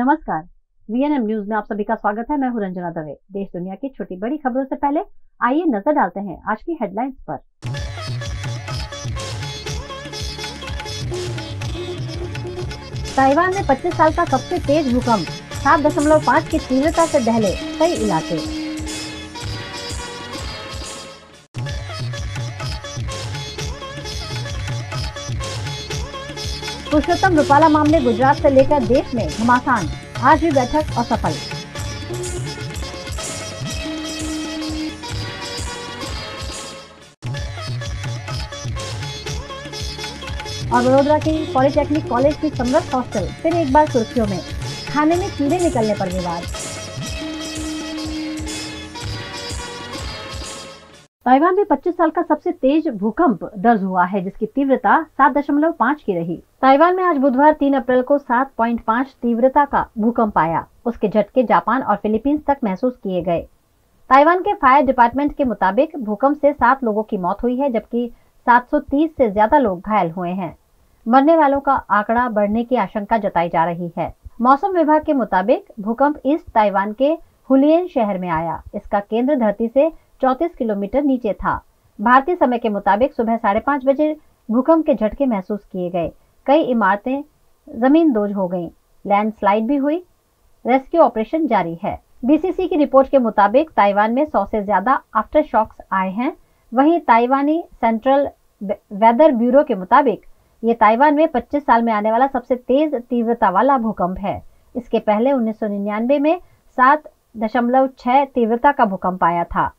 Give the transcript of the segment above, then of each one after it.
नमस्कार, VNM news में आप सभी का स्वागत है। मैं हूं रंजना दवे। देश दुनिया की छोटी बड़ी खबरों से पहले आइए नजर डालते हैं आज की हेडलाइंस पर। ताइवान में 25 साल का सबसे तेज भूकंप, 7.5 की तीव्रता से दहले कई इलाके। पुरुषोत्तम रूपाला मामले गुजरात से लेकर देश में घमासान, आज भी बैठक असफल। और वडोदरा की पॉलिटेक्निक कॉलेज की समरस हॉस्टल फिर एक बार सुर्खियों में, खाने में कीड़े निकलने पर विवाद। ताइवान में 25 साल का सबसे तेज भूकंप दर्ज हुआ है, जिसकी तीव्रता 7.5 की रही। ताइवान में आज बुधवार 3 अप्रैल को 7.5 तीव्रता का भूकंप आया। उसके झटके जापान और फिलीपींस तक महसूस किए गए। ताइवान के फायर डिपार्टमेंट के मुताबिक भूकंप से 7 लोगों की मौत हुई है, जबकि 730 से ज्यादा लोग घायल हुए हैं। मरने वालों का आंकड़ा बढ़ने की आशंका जताई जा रही है। मौसम विभाग के मुताबिक भूकंप ईस्ट ताइवान के हुलियन शहर में आया। इसका केंद्र धरती से 34 किलोमीटर नीचे था। भारतीय समय के मुताबिक सुबह 5:30 बजे भूकंप के झटके महसूस किए गए। कई इमारतें जमींदोज हो गईं। लैंडस्लाइड भी हुई। रेस्क्यू ऑपरेशन जारी है। बीसीसी की रिपोर्ट के मुताबिक ताइवान में 100 से ज्यादा आफ्टर शॉक्स आए हैं। वहीं ताइवानी सेंट्रल वेदर ब्यूरो के मुताबिक ये ताइवान में 25 साल में आने वाला सबसे तेज तीव्रता वाला भूकंप है। इसके पहले 1999 में 7.6 तीव्रता का भूकंप आया था।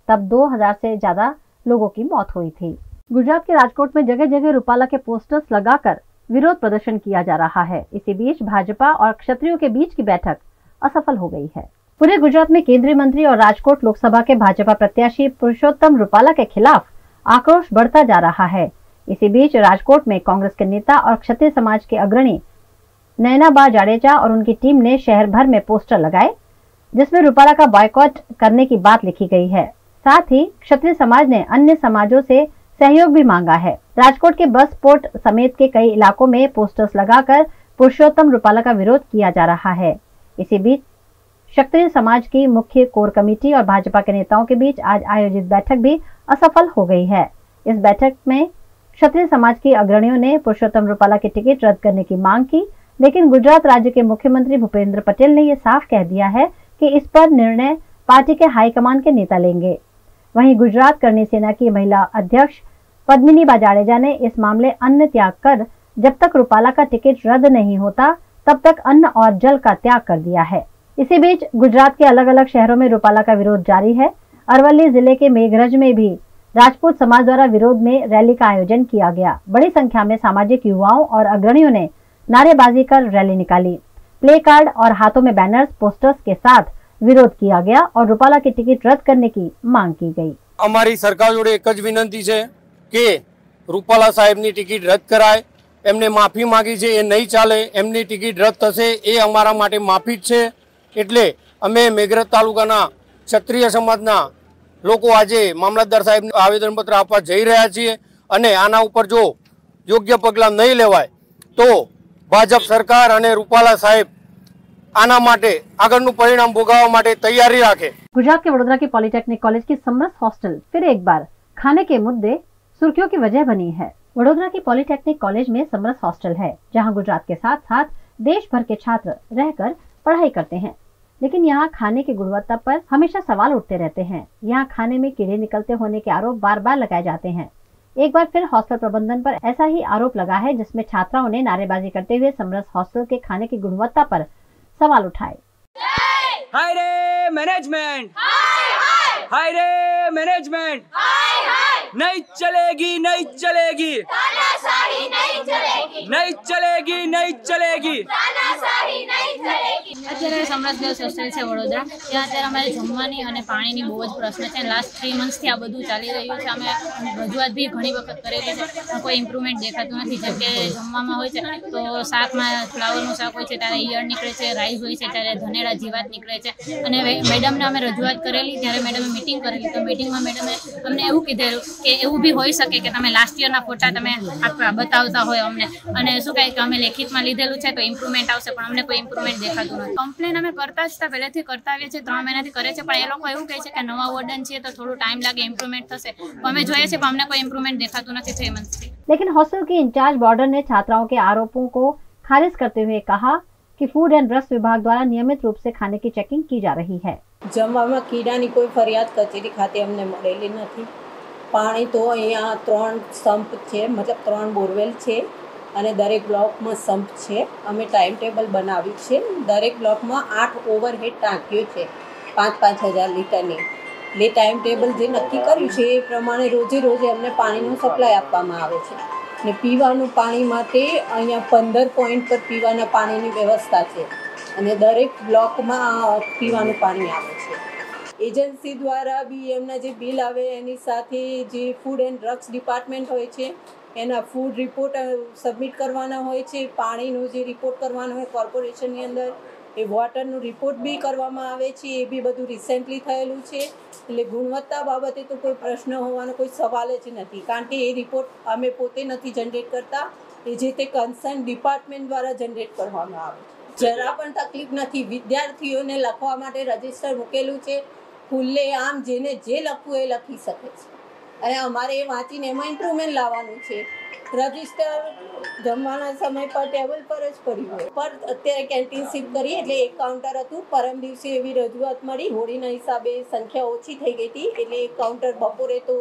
तब 2000 से ज्यादा लोगों की मौत हुई थी। गुजरात के राजकोट में जगह जगह रूपाला के पोस्टर्स लगाकर विरोध प्रदर्शन किया जा रहा है। इसी बीच भाजपा और क्षत्रियों के बीच की बैठक असफल हो गई है। पूरे गुजरात में केंद्रीय मंत्री और राजकोट लोकसभा के भाजपा प्रत्याशी पुरुषोत्तम रूपाला के खिलाफ आक्रोश बढ़ता जा रहा है। इसी बीच राजकोट में कांग्रेस के नेता और क्षत्रिय समाज के अग्रणी नयनाबा जाडेजा और उनकी टीम ने शहर भर में पोस्टर लगाए, जिसमें रूपाला का बॉयकॉट करने की बात लिखी गई है। साथ ही क्षत्रिय समाज ने अन्य समाजों से सहयोग भी मांगा है। राजकोट के बस पोर्ट समेत के कई इलाकों में पोस्टर्स लगाकर पुरुषोत्तम रूपाला का विरोध किया जा रहा है। इसी बीच क्षत्रिय समाज की मुख्य कोर कमेटी और भाजपा के नेताओं के बीच आज आयोजित बैठक भी असफल हो गई है। इस बैठक में क्षत्रिय समाज के अग्रणियों ने पुरुषोत्तम रूपाला की टिकट रद्द करने की मांग की, लेकिन गुजरात राज्य के मुख्यमंत्री भूपेंद्र पटेल ने यह साफ कह दिया है कि इस पर निर्णय पार्टी के हाईकमान के नेता लेंगे। वहीं गुजरात करणी सेना की महिला अध्यक्ष पद्मिनी जाडेजा ने इस मामले अन्न त्याग कर जब तक रूपाला का टिकट रद्द नहीं होता तब तक अन्न और जल का त्याग कर दिया है। इसी बीच गुजरात के अलग अलग शहरों में रूपाला का विरोध जारी है। अरवली जिले के मेघरज में भी राजपूत समाज द्वारा विरोध में रैली का आयोजन किया गया। बड़ी संख्या में सामाजिक युवाओं और अग्रणियों ने नारेबाजी कर रैली निकाली। प्ले कार्ड और हाथों में बैनर्स पोस्टर्स के साथ विरोध किया गया और रूपाला की टिकट रद्द करने की मांग की गई। अमारी सरकार जोड़े एक ज विनंती है कि रूपाला साहेबनी टिकट रद्द कराय। एमने माफी मांगी है, ए नहीं चाले। एमनी टिकट रद्द थशे ए अमारा माटे माफी ज छे। एटले अमे मेघरज तालुकाना क्षत्रिय समाजना लोको आजे मामलतदार साहेब आवेदनपत्र आपवा जई रह्या छीए अने आना उपर जो योग्य पगला नहीं लेवाय तो भाजप सरकार अने रूपाला साहेब आना माटे आगळनुं परिणाम भोगववा माटे तैयारी राखे। गुजरात के वडोदरा की पॉलिटेक्निक कॉलेज की समरस हॉस्टल फिर एक बार खाने के मुद्दे सुर्खियों की वजह बनी है। वडोदरा की पॉलिटेक्निक कॉलेज में समरस हॉस्टल है, जहां गुजरात के साथ साथ देश भर के छात्र रहकर पढ़ाई करते हैं, लेकिन यहाँ खाने की गुणवत्ता पर हमेशा सवाल उठते रहते हैं। यहाँ खाने में कीड़े निकलते होने के आरोप बार बार लगाए जाते हैं। एक बार फिर हॉस्टल प्रबंधन पर ऐसा ही आरोप लगा है, जिसमें छात्राओं ने नारेबाजी करते हुए समरस हॉस्टल के खाने की गुणवत्ता पर सवाल उठाए। हाय रे मैनेजमेंट, हाय रे मैनेजमेंट, नहीं चलेगी, नहीं चलेगी, तानाशाही नहीं चलेगी, नहीं चलेगी, नहीं चलेगी, तानाशाही नहीं चलेगी। અત્યારે સમરસ ગર્લ્સ હોસ્ટેલ છે વડોદરા, ત્યાં અત્યારે અમારે જમવાની અને પાણીની બહુ જ પ્રશ્ન છે। લાસ્ટ 3 મંથથી આ બધું ચાલી રહ્યું છે। અમે રજૂઆત બી ઘણી વખત કરેલી છે, કોઈ ઇમ્પ્રુવમેન્ટ દેખાતું નથી। જેમ કે જમવામાં હોય છે તો શાકમાં ફ્લાવરનું શાક હોય છે ત્યારે ઈયળ નીકળે છે, રાઈસ હોય છે ત્યારે ધનેડા જીવાત નીકળે છે। અને મેડમને અમે રજૂઆત કરેલી, ત્યારે મેડમે મિટિંગ કરેલી, તો મિટિંગમાં મેડમે અમને એવું કીધેલું કે એવું બી હોઈ શકે કે તમે લાસ્ટ યરના ફોટા તમે બતાવતા હોય અમને, અને શું કહે કે અમે લેખિતમાં લીધેલું છે તો ઇમ્પ્રુવમેન્ટ આવશે, પણ અમને કોઈ ઇમ્પ્રુવમેન્ટ ઇમ્પ્રુવમેન્ટ દેખાતું નથી. કમ્પ્લેન અમે કરતા જ હતા, પહેલેથી કરતા આવીએ છીએ, 3 મહિનાથી કરે છે, પણ એ લોકો એવું કહે છે કે નવા વોર્ડન છે તો થોડું ટાઈમ લાગે, ઇમ્પ્રુવમેન્ટ થશે. અમે જોઈએ છીએ પણ અમને કોઈ ઇમ્પ્રુવમેન્ટ देखाતું નથી 3 मंथ से. लेकिन हॉस्टल की इंचार्ज वार्डन ने छात्राओं के आरोपों को खारिज करते हुए कहा कि फूड एंड ड्रग्स विभाग द्वारा नियमित रूप से खाने की चेकिंग की जा रही है. જમવામાં કીડાની કોઈ ફરિયાદ કચેરી ખાતે અમને મળેલી નથી. પાણી તો અહીંયા 3 સંપ છે, મતલબ 3 બોરવેલ છે અને દરેક બ્લોકમાં સંપ છે. અમે ટાઈમ ટેબલ બનાવ્યું છે. દરેક બ્લોકમાં 8 ઓવરહેડ ટાંકીઓ છે 5,000 લીટરની. એટલે ટાઈમ ટેબલ જે નક્કી કર્યું છે એ પ્રમાણે રોજે રોજે અમને પાણીનો સપ્લાય આપવામાં આવે છે. ને પીવાનું પાણી માટે અહીંયા 15 પોઈન્ટ પર પીવાના પાણીની વ્યવસ્થા છે અને દરેક બ્લોકમાં પીવાનું પાણી આવે છે. એજન્સી દ્વારા બી એમના જે બિલ આવે એની સાથે જે ફૂડ એન્ડ ડ્રગ્સ ડિપાર્ટમેન્ટ હોય છે એના ફૂડ રિપોર્ટ સબમિટ કરવાના હોય છે. પાણીનો જે રિપોર્ટ કરવાનો હોય કોર્પોરેશનની અંદર એ વોટરનો રિપોર્ટ બી કરવામાં આવે છે. એ બી બધું રિસેન્ટલી થયેલું છે. એટલે ગુણવત્તા બાબતે તો કોઈ પ્રશ્ન હોવાનો કોઈ સવાલ જ નથી, કારણ કે એ રિપોર્ટ અમે પોતે નથી જનરેટ કરતા, એ જે તે કન્સર્ન ડિપાર્ટમેન્ટ દ્વારા જનરેટ કરવામાં આવે છે. જરા પણ તકલીફ નથી. વિદ્યાર્થીઓને લખવા માટે રજિસ્ટર મૂકેલું છે. ખુલ્લે આમ જેને જે લખવું એ લખી શકે છે અને અમારે એ વાંચીને એમાં ઇમ્પ્રુવમેન્ટ લાવવાનું છે. રજિસ્ટર જમવાના સમય પર ટેબલ પર જ પડ્યું હોય. પર અત્યારે કેન્ટીન શિફ્ટ કરી એટલે એક કાઉન્ટર હતું. પરમ દિવસે એવી રજૂઆત મળી, હોળીના હિસાબે સંખ્યા ઓછી થઈ ગઈ હતી, એટલે એક કાઉન્ટર બપોરે તો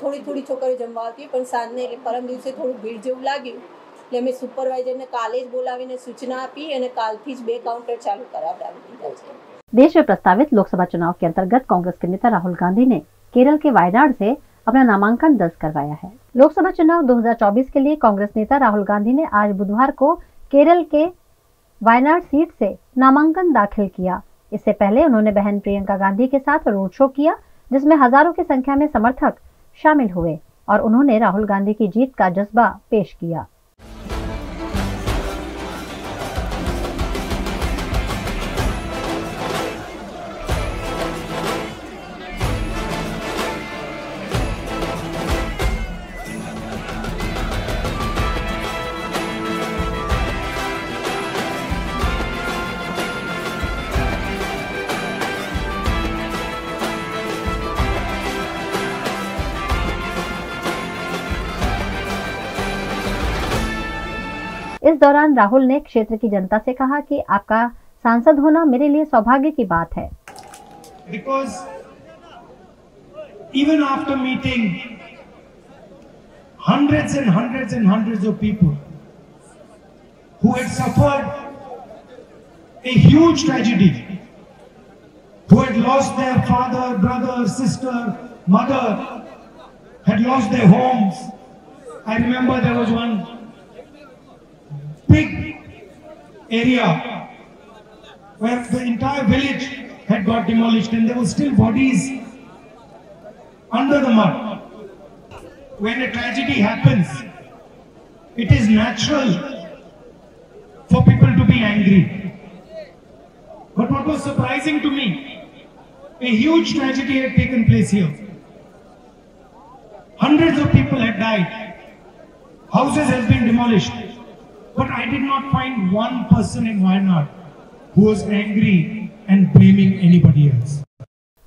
થોડી છોકરીઓ જમવા આવતી, પણ સાંજને એટલે પરમ દિવસે થોડું ભીડ જેવું લાગ્યું એટલે અમે સુપરવાઇઝરને કાલે જ બોલાવીને सूचना આપી અને કાલથી જ 2 काउंटर चालू करावડાવી દીધા છે. देश में प्रस्तावित लोकसभा चुनाव के अंतर्गत कांग्रेस के नेता राहुल गांधी ने केरल के वायनाड से अपना नामांकन दर्ज करवाया है. लोकसभा चुनाव 2024 के लिए कांग्रेस नेता राहुल गांधी ने आज बुधवार को केरल के वायनाड सीट से नामांकन दाखिल किया. इससे पहले उन्होंने बहन प्रियंका गांधी के साथ रोड शो किया, जिसमें हजारों की संख्या में समर्थक शामिल हुए और उन्होंने राहुल गांधी की जीत का जज्बा पेश किया. इस दौरान राहुल ने क्षेत्र की जनता से कहा कि आपका सांसद होना मेरे लिए सौभाग्य की बात है. Because even after meeting hundreds and hundreds and hundreds of people who had suffered a huge tragedy, who had lost their father, brother, sister, mother, had lost their homes. I remember there was one big area where the entire village had got demolished and there were still bodies under the mud. When a tragedy happens, it is natural for people to be angry. But what was surprising to me, a huge tragedy had taken place here. Hundreds of people had died. Houses have been demolished. But I did not find one person in Wayanad who was angry and blaming anybody else.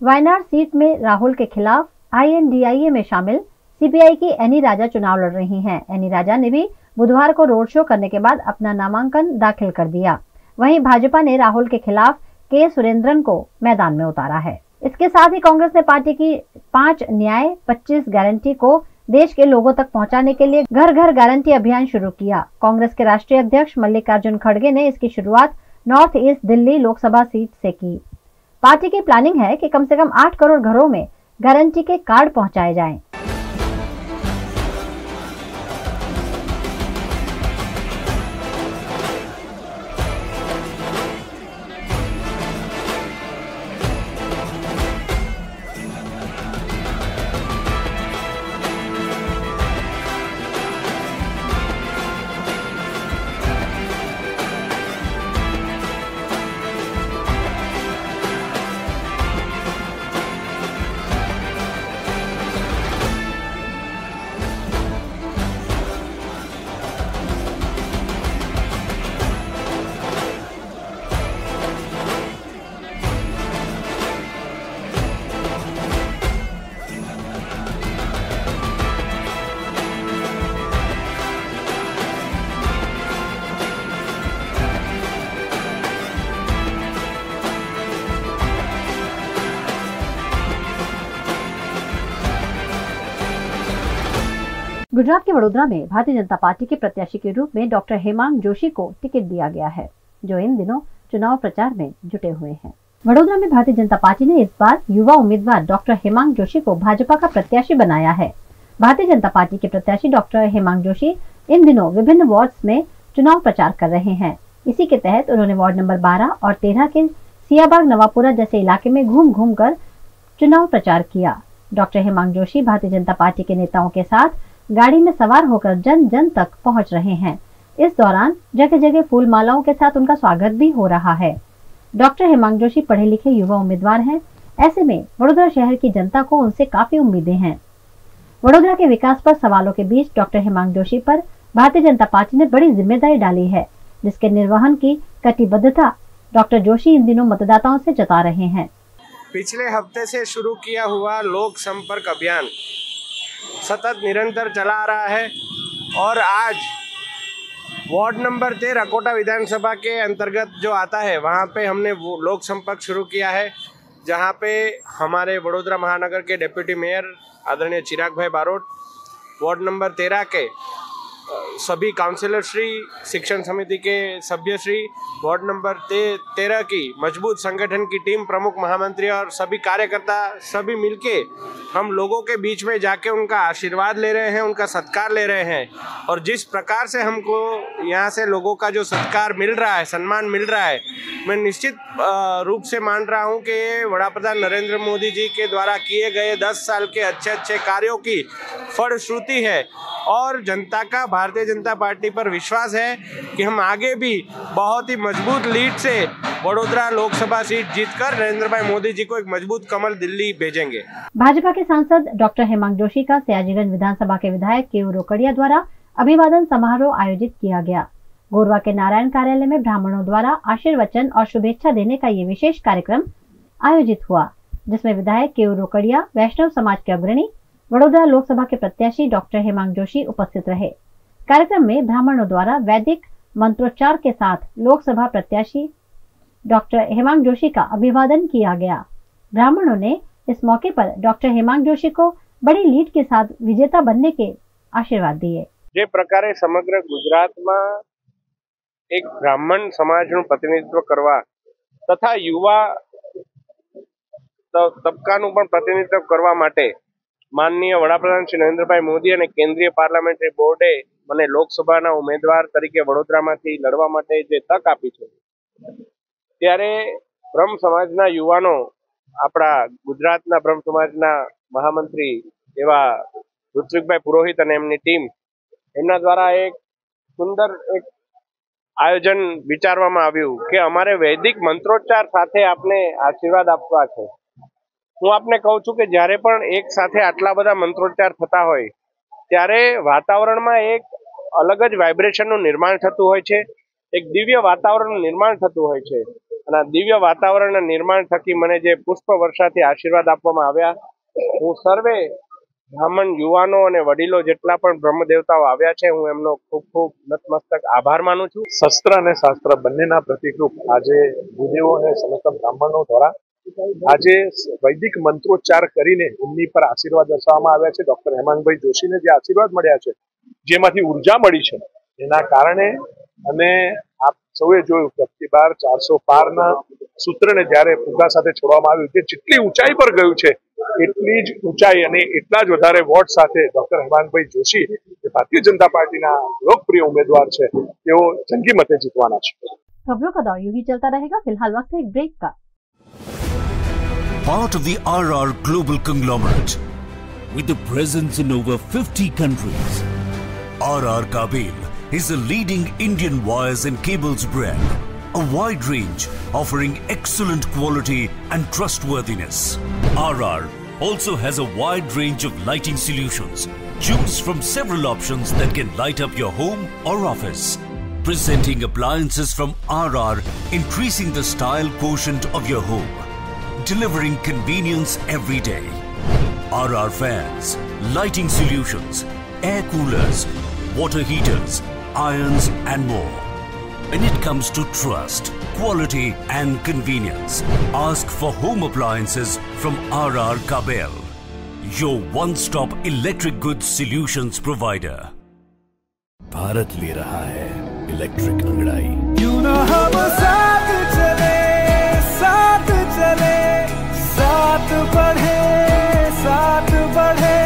Wayanad seat में राहुल के खिलाफ INDIA में शामिल CPI की any राजा चुनाव लड़ रही हैं. एनी राजा ने भी बुधवार को रोड शो करने के बाद अपना नामांकन दाखिल कर दिया. वहीं भाजपा ने राहुल के खिलाफ के सुरेंद्रन को मैदान में उतारा है. इसके साथ ही कांग्रेस ने पार्टी की 5 न्याय 25 गारंटी को देश के लोगों तक पहुंचाने के लिए घर घर गारंटी अभियान शुरू किया. कांग्रेस के राष्ट्रीय अध्यक्ष मल्लिकार्जुन खड़गे ने इसकी शुरुआत north east Delhi Lok Sabha seat से की. पार्टी की प्लानिंग है कि कम से कम 8 करोड़ घरों में गारंटी के कार्ड पहुंचाए जाएं. गुजरात के वडोदरा में भारतीय जनता पार्टी के प्रत्याशी के रूप में डॉक्टर हेमांग जोशी को टिकट दिया गया है, जो इन दिनों चुनाव प्रचार में जुटे हुए हैं। वडोदरा में भारतीय जनता पार्टी ने इस बार युवा उम्मीदवार डॉक्टर हेमांग जोशी को भाजपा का प्रत्याशी बनाया है। भारतीय जनता पार्टी के प्रत्याशी डॉक्टर हेमांग जोशी इन दिनों विभिन्न वार्ड्स में चुनाव प्रचार कर रहे हैं। इसी के तहत उन्होंने वार्ड नंबर 12 और 13 के सियाबाग नवापुरा जैसे इलाके में घूम घूम कर चुनाव प्रचार किया। डॉक्टर हेमांग जोशी भारतीय जनता पार्टी के नेताओं के साथ गाड़ी में सवार होकर जन जन तक पहुंच रहे हैं। इस दौरान जगह जगह फूल मालाओं के साथ उनका स्वागत भी हो रहा है। डॉक्टर हेमांग जोशी पढ़े लिखे युवा उम्मीदवार हैं। ऐसे में वडोदरा शहर की जनता को उनसे काफी उम्मीदें हैं। वडोदरा के विकास पर सवालों के बीच डॉक्टर हेमांग जोशी पर भारतीय जनता पार्टी ने बड़ी जिम्मेदारी डाली है, जिसके निर्वहन की कटिबद्धता डॉक्टर जोशी इन दिनों मतदाताओं से जता रहे हैं। पिछले हफ्ते से शुरू किया हुआ लोक संपर्क अभियान सतत निरंतर चला आ रहा है और आज वार्ड नंबर 13 कोटा विधानसभा के अंतर्गत जो आता है वहाँ पे हमने वो लोक संपर्क शुरू किया है, जहाँ पे हमारे वडोदरा महानगर के डिप्टी मेयर आदरणीय चिराग भाई बारोट, वार्ड नंबर 13 के सभी काउंसिलर श्री, शिक्षण समिति के सभ्य श्री, वार्ड नंबर 13 की मजबूत संगठन की टीम, प्रमुख महामंत्री और सभी कार्यकर्ता सभी मिलके हम लोगों के बीच में जाके उनका आशीर्वाद ले रहे हैं, उनका सत्कार ले रहे हैं। और जिस प्रकार से हमको यहाँ से लोगों का जो सत्कार मिल रहा है, सम्मान मिल रहा है, मैं निश्चित रूप से मान रहा हूँ कि वड़ा प्रधान नरेंद्र मोदी जी के द्वारा किए गए 10 साल के अच्छे अच्छे कार्यों की फलश्रुति है और जनता का भारतीय जनता पार्टी पर विश्वास है कि हम आगे भी बहुत ही मजबूत लीड से वडोदरा लोकसभा सीट जीतकर नरेंद्र भाई मोदी जी को एक मजबूत कमल दिल्ली भेजेंगे। भाजपा के सांसद डॉक्टर हेमांग जोशी का सयाजीगंज विधानसभा के विधायक केयू रोकड़िया द्वारा अभिवादन समारोह आयोजित किया गया। गोरवा के नारायण कार्यालय में ब्राह्मणों द्वारा आशीर्वचन और शुभेच्छा देने का ये विशेष कार्यक्रम आयोजित हुआ, जिसमें विधायक केयू रोकड़िया, वैष्णव समाज के अग्रणी, वडोदरा लोकसभा के प्रत्याशी डॉक्टर हेमांग जोशी उपस्थित रहे। कार्यक्रम में ब्राह्मणों द्वारा वैदिक मंत्रोच्चार के साथ लोकसभा प्रत्याशी डॉक्टर हेमांग जोशी का अभिवादन किया गया। ब्राह्मणों ने इस मौके पर डॉक्टर हेमांग जोशी को बड़ी लीड के साथ विजेता बनने के आशीर्वाद दिए। જે પ્રકારે સમગ્ર ગુજરાતમાં એક બ્રાહ્મણ સમાજનું પ્રતિનિધિત્વ કરવા તથા યુવા તબક્કાનું પણ પ્રતિનિધિત્વ કરવા માટે માનનીય વડાપ્રધાન શ્રી નરેન્દ્રભાઈ મોદી અને કેન્દ્રીય પાર્લામેન્ટરી બોર્ડે મને લોકસભાના ઉમેદવાર તરીકે વડોદરામાંથી લડવા માટે જે તક આપી છે, ત્યારે બ્રહ્મ સમાજના યુવાનો, આપણા ગુજરાતના બ્રહ્મ સમાજના મહામંત્રી એવા ઋત્વિકભાઈ પુરોહિત અને એમની ટીમ, એમના દ્વારા એક સુંદર એક આયોજન વિચારવામાં આવ્યું કે અમારે વૈદિક મંત્રોચ્ચાર સાથે આપને આશીર્વાદ આપવા છે। હું આપને કહું છું કે જ્યારે પણ એક સાથે આટલા બધા મંત્રોચ્ચાર થતા હોય ત્યારે વાતાવરણમાં એક અલગ જ વાઇબ્રેશનનું નિર્માણ થતું હોય છે, એક દિવ્ય વાતાવરણનું નિર્માણ થતું હોય છે। અને આ દિવ્ય વાતાવરણના નિર્માણ થકી મને જે પુષ્પ વર્ષાથી આશીર્વાદ આપવામાં આવ્યા, હું સર્વે બ્રાહ્મણ યુવાનો અને વડીલો જેટલા પણ બ્રહ્મ દેવતાઓ આવ્યા છે, હું એમનો ખૂબ ખૂબ નતમસ્તક આભાર માનું છું। શસ્ત્ર અને શાસ્ત્ર બંનેના પ્રતિકરૂપ આજે ભૂદેવો અને સમસ્ત બ્રાહ્મણો દ્વારા આજે વૈદિક મંત્રોચ્ચાર કરીને એમની પર આશીર્વાદ દર્શાવવામાં આવ્યા છે। ડોક્ટર હેમાંગભાઈ જોશીને જે આશીર્વાદ મળ્યા છે, જેમાંથી ઉર્જા મળી છે, એના કારણે અને આપ સૌએ જોયું કે અબકી બાર 400 પારના સૂત્રને જ્યારે ફુગા સાથે છોડવામાં આવ્યું, જે જેટલી ઊંચાઈ પર ગયું છે એટલી જ ઊંચાઈ અને એટલા જ વધારે વોટ સાથે ડોક્ટર હેમાંગભાઈ જોશી જે ભારતીય जनता पार्टीના લોકપ્રિય ઉમેદવાર છે, તેઓ જંગી મતે જીતવાના છે। खबरों का दौर यूं ही चलता रहेगा। फिलहाल वक्त है एक ब्रेक का। Part of the RR Global Conglomerate with a presence in over 50 countries, RR Kabel is a leading Indian wires and cables brand, a wide range offering excellent quality and trustworthiness. RR also has a wide range of lighting solutions. Choose from several options that can light up your home or office. Presenting appliances from RR, increasing the style quotient of your home. Delivering convenience every day. RR fans, lighting solutions, air coolers, water heaters, irons and more. When it comes to trust, quality and convenience, ask for home appliances from RR Kabel. your one-stop electric goods solutions provider. Bharat ले रहा है electric अंगड़ाई। क्यों ना हम साथ चले, साथ चले, साथ बढ़े, साथ बढ़े,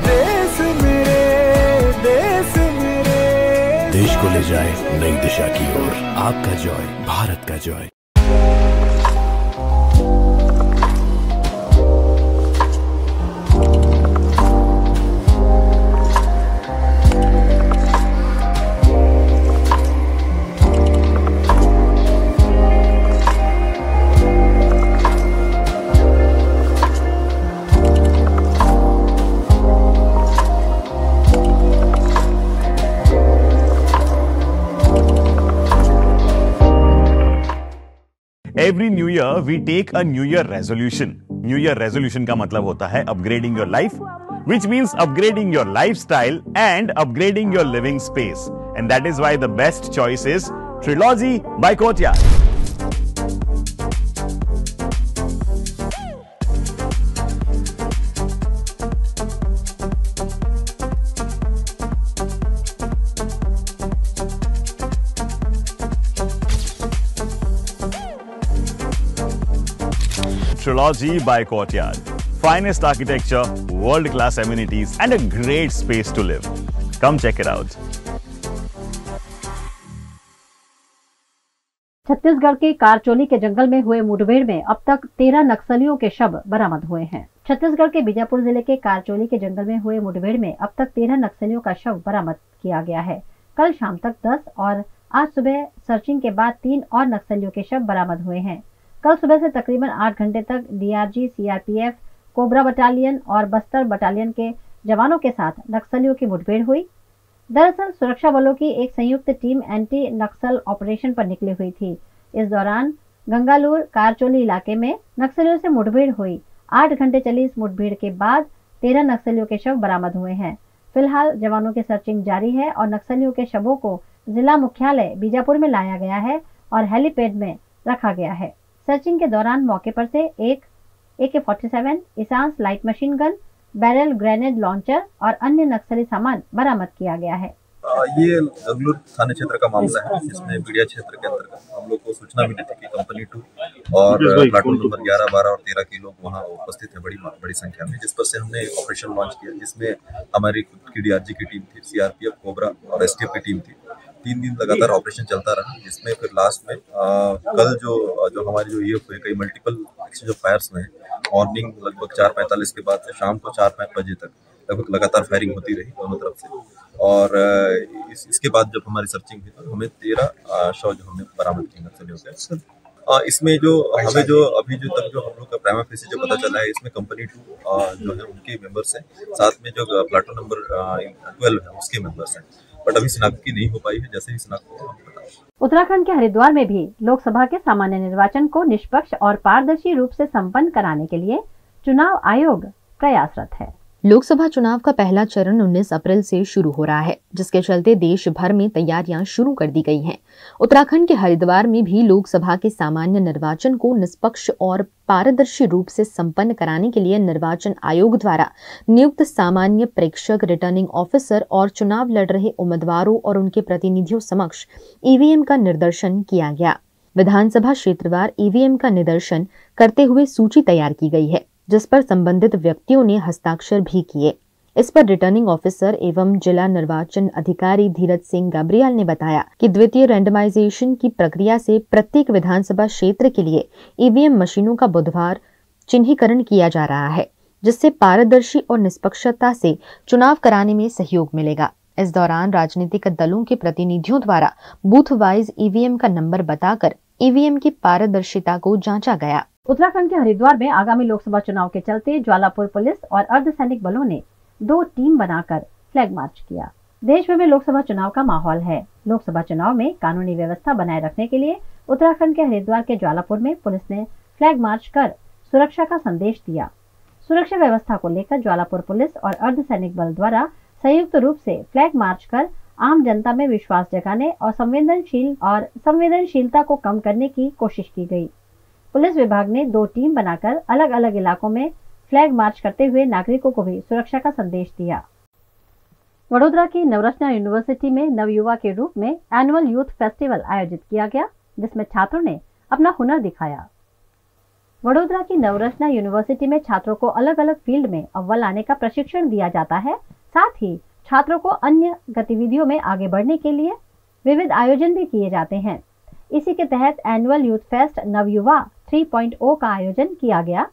देश मेरे, देश मेरे। देश को ले जाए नई दिशा की ओर। आपका जॉय, भारत का Joy. Every new year we take a new year resolution. New year resolution का मतलब होता है upgrading your life, which means upgrading your lifestyle and upgrading your living space. And that is why the best choice is Trilogy by Courtyard. Trilogy by Courtyard. Finest architecture, world-class amenities, and a great space to live. Come check it out. Chhattisgarh के कारचोली के जंगल में हुए मुठभेड़ में अब तक 13 नक्सलियों के शव बरामद हुए हैं। छत्तीसगढ़ के बीजापुर जिले के कारचोली के जंगल में हुए मुठभेड़ में अब तक 13 नक्सलियों का शव बरामद किया गया है। कल शाम तक 10 और आज सुबह सर्चिंग के बाद 3 और नक्सलियों के शव बरामद हुए हैं। कल सुबह से तकरीबन 8 घंटे तक डीआरजी, सीआरपीएफ, कोबरा बटालियन और बस्तर बटालियन के जवानों के साथ नक्सलियों की मुठभेड़ हुई। दरअसल सुरक्षा बलों की एक संयुक्त टीम एंटी नक्सल ऑपरेशन पर निकली हुई थी। इस दौरान गंगालूर कारचोली इलाके में नक्सलियों से मुठभेड़ हुई। 8 घंटे चली इस मुठभेड़ के बाद 13 नक्सलियों के शव बरामद हुए हैं। फिलहाल जवानों की सर्चिंग जारी है और नक्सलियों के शवों को जिला मुख्यालय बीजापुर में लाया गया है और हेलीपैड में रखा गया है। सर्चिंग के दौरान मौके पर से एक AK-47, INSAS light machine gun, barrel grenade launcher और अन्य नक्सली सामान बरामद किया गया है। ये गंगलूर थाना क्षेत्र का मामला है, जिसमें बीडिया क्षेत्र के अंतर्गत हम लोग को सूचना मिली थी कि कंपनी 2 और प्लाटून नंबर 11, 12 और 13 के लोग वहाँ उपस्थित हैं बड़ी संख्या में, जिस पर से हमने ऑपरेशन लॉन्च किया, जिसमें हमारी खुद की डीआरजी की टीम थी, सीआरपीएफ, कोबरा और एसटीएफ की टीम थी। 3 दिन लगातार ऑपरेशन चलता रहा, जिसमें फिर लास्ट में कल जो हमारी जो ये हुए कई मल्टीपल एक्सचेंज ऑफ फायर्स में मॉर्निंग लगभग 4:45 के बाद से शाम को 4-5 बजे तक लगभग लगातार फायरिंग होती रही दोनों तरफ से। और इसके बाद जब हमारी सर्चिंग हुई तो हमें 13 शव जो हमने बरामद किए नक्सलियों के। इसमें जो हमें जो अभी जो तक जो हम लोग का प्राइमा फेसी जो पता चला है, इसमें कंपनी 2 जो है उनके मेंबर्स हैं, साथ में जो प्लाटून नंबर 12 है उसके मेंबर्स हैं, बट अभी शिनाख्त की नहीं हो पाई है। जैसे ही शिनाख्त हो हम बताएंगे। उत्तराखंड के हरिद्वार में भी लोकसभा के सामान्य निर्वाचन को निष्पक्ष और पारदर्शी रूप से संपन्न कराने के लिए चुनाव आयोग प्रयासरत है। लोकसभा चुनाव का पहला चरण 19 अप्रैल से शुरू हो रहा है, जिसके चलते देश भर में तैयारियां शुरू कर दी गई हैं। उत्तराखंड के हरिद्वार में भी लोकसभा के सामान्य निर्वाचन को निष्पक्ष और पारदर्शी रूप से संपन्न कराने के लिए निर्वाचन आयोग द्वारा नियुक्त सामान्य प्रेक्षक, रिटर्निंग ऑफिसर और चुनाव लड़ रहे उम्मीदवारों और उनके प्रतिनिधियों समक्ष ईवीएम का निर्देशन किया गया। विधानसभा क्षेत्रवार ईवीएम का निदर्शन करते हुए सूची तैयार की गई है, जिस पर संबंधित व्यक्तियों ने हस्ताक्षर भी किए। इस पर रिटर्निंग ऑफिसर एवं जिला निर्वाचन अधिकारी धीरज सिंह गाब्रियल ने बताया कि द्वितीय रैंडमाइजेशन की प्रक्रिया से प्रत्येक विधानसभा क्षेत्र के लिए ईवीएम मशीनों का बुधवार चिन्हीकरण किया जा रहा है, जिससे पारदर्शी और निष्पक्षता से चुनाव कराने में सहयोग मिलेगा। इस दौरान राजनीतिक दलों के प्रतिनिधियों द्वारा बूथ वाइज ईवीएम का नंबर बताकर ईवीएम की पारदर्शिता को जांचा गया। उत्तराखंड के हरिद्वार में आगामी लोकसभा चुनाव के चलते ज्वालापुर पुलिस और अर्धसैनिक बलों ने 2 टीम बनाकर फ्लैग मार्च किया। देश भर में लोकसभा चुनाव का माहौल है। लोकसभा चुनाव में कानूनी व्यवस्था बनाए रखने के लिए उत्तराखंड के हरिद्वार के ज्वालापुर में पुलिस ने फ्लैग मार्च कर सुरक्षा का संदेश दिया। सुरक्षा व्यवस्था को लेकर ज्वालापुर पुलिस और अर्धसैनिक बल द्वारा संयुक्त रूप से फ्लैग मार्च कर आम जनता में विश्वास जगाने और संवेदनशीलता को कम करने की कोशिश की गई। पुलिस विभाग ने 2 टीम बनाकर अलग अलग इलाकों में फ्लैग मार्च करते हुए नागरिकों को भी सुरक्षा का संदेश दिया। वडोदरा की नवरत्ना यूनिवर्सिटी में नवयुवा के रूप में एनुअल यूथ फेस्टिवल आयोजित किया गया, जिसमें छात्रों ने अपना हुनर दिखाया। वडोदरा की नवरत्ना यूनिवर्सिटी में छात्रों को अलग अलग फील्ड में अव्वल आने का प्रशिक्षण दिया जाता है। साथ ही छात्रों को अन्य गतिविधियों में आगे बढ़ने के लिए विविध आयोजन भी किए जाते हैं। इसी के तहत एनुअल यूथ फेस्ट नवयुवा 3.0 का आयोजन किया गया।